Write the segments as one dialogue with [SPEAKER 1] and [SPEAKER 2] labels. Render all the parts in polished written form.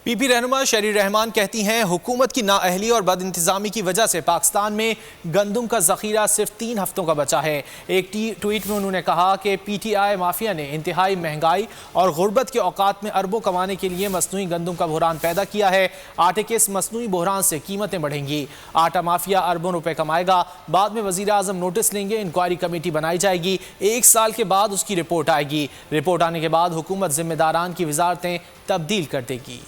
[SPEAKER 1] PP रहनुमा शहरी रहमान कहती हैं, हुकूमत की नाअहली और बदइंतजामी की वजह से पाकिस्तान में गंदम का जखीरा सिर्फ 3 हफ्तों का बचा है। एक ट्वीट में उन्होंने कहा कि PTI माफिया ने इंतहाई महंगाई और गुर्बत के औकात में अरबों कमाने के लिए मसनूई गंदम का बहरान पैदा किया है। आटे के इस मसनूई बहरान से कीमतें बढ़ेंगी। आटा माफिया अरबों रुपए कमाएगा। बाद में वजीर आजम नोटिस लेंगे, इंक्वायरी कमेटी बनाई जाएगी। 1 साल के बाद उसकी रिपोर्ट आएगी। रिपोर्ट आने के बाद हुकूमत जिम्मेदारान की वजारतें तब्दील कर देगी।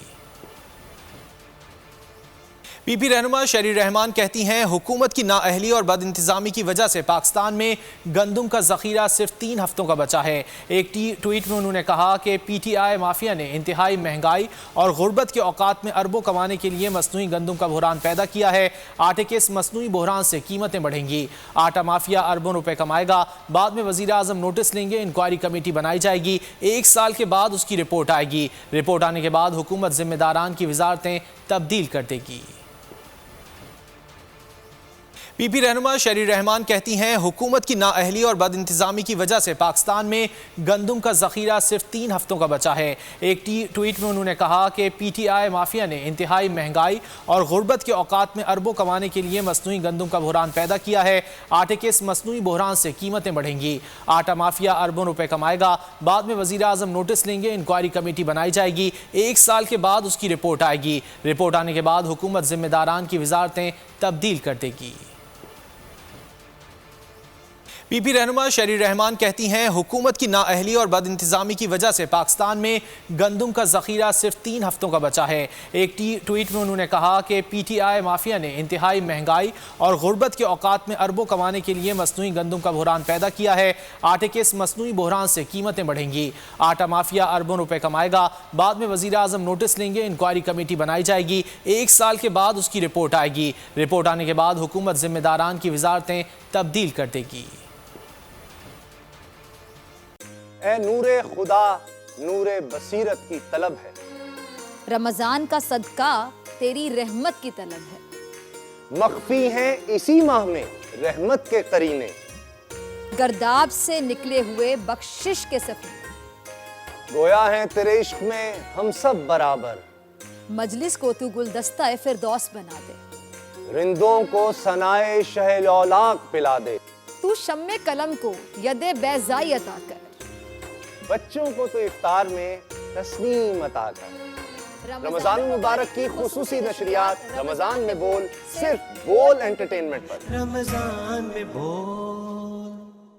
[SPEAKER 1] पीपी रहनुमा शहरी रहमान कहती हैं, हुकूमत की नाअहली और बदइंतजामी की वजह से पाकिस्तान में गंदम का जखीरा सिर्फ 3 हफ्तों का बचा है। एक ट्वीट में उन्होंने कहा कि PTI माफिया ने इंतहाई महंगाई और गुर्बत के औकात में अरबों कमाने के लिए मसनूई गंदम का बहरान पैदा किया है। आटे के इस मसनूई बहरान से कीमतें बढ़ेंगी। आटा माफिया अरबों रुपए कमाएगा। बाद में वजीर आजम नोटिस लेंगे, इंक्वायरी कमेटी बनाई जाएगी। 1 साल के बाद उसकी रिपोर्ट आएगी। रिपोर्ट आने के बाद हुकूमत जिम्मेदारान की वजारतें तब्दील कर देगी। पीपी रहनुमा शहरी रहमान कहती हैं, हुकूमत की नाअहली और बदइंतजामी की वजह से पाकिस्तान में गंदम का जखीरा सिर्फ 3 हफ्तों का बचा है। एक ट्वीट में उन्होंने कहा कि PTI माफिया ने इंतहाई महंगाई और गुर्बत के औकात में अरबों कमाने के लिए मसनूई गंदम का बहरान पैदा किया है। आटे के इस मसनूई बहरान से कीमतें बढ़ेंगी। आटा माफिया अरबों रुपए कमाएगा। बाद में वजीर आजम नोटिस लेंगे, इंक्वायरी कमेटी बनाई जाएगी। 1 साल के बाद उसकी रिपोर्ट आएगी। रिपोर्ट आने के बाद हुकूमत जिम्मेदारान की वजारतें तब्दील कर देगी। पीपी रहनुमा शहरी रहमान कहती हैं, हुकूमत की नाअहली और बदइंतजामी की वजह से पाकिस्तान में गंदम का जखीरा सिर्फ 3 हफ्तों का बचा है। एक ट्वीट में उन्होंने कहा कि PTI माफिया ने इंतहाई महंगाई और गुर्बत के औकात में अरबों कमाने के लिए मसनूई गंदम का बहरान पैदा किया है। आटे के इस मसनूई बहरान से कीमतें बढ़ेंगी। आटा माफिया अरबों रुपए कमाएगा। बाद में वजीर आजम नोटिस लेंगे, इंक्वायरी कमेटी बनाई जाएगी। 1 साल के बाद उसकी रिपोर्ट आएगी। रिपोर्ट आने के बाद हुकूमत जिम्मेदारान की वजारतें तब्दील कर देगी।
[SPEAKER 2] ए नूरे खुदा नूरे बसीरत की तलब है,
[SPEAKER 3] रमजान का सदका तेरी रहमत की तलब है।
[SPEAKER 2] मख्फी हैं इसी माह में रहमत के करीने,
[SPEAKER 3] गर्दाब से निकले हुए बख्शिश के सफीने।
[SPEAKER 2] गोया है तेरे इश्क में हम सब बराबर,
[SPEAKER 3] मजलिस को तू गुलदस्ता फिरदौस बना दे।
[SPEAKER 2] रिंदों को सनाए शहलौलाक पिला दे,
[SPEAKER 3] तू शम्मे कलम को यदे बैज़ाई अता कर।
[SPEAKER 2] बच्चों को तो इफ्तार में तस्नीम अता कर। रमजान मुबारक की खुसूसी नशरियात रमजान में बोल, सिर्फ बोल एंटरटेनमेंट पर।
[SPEAKER 4] रमजान में बोल।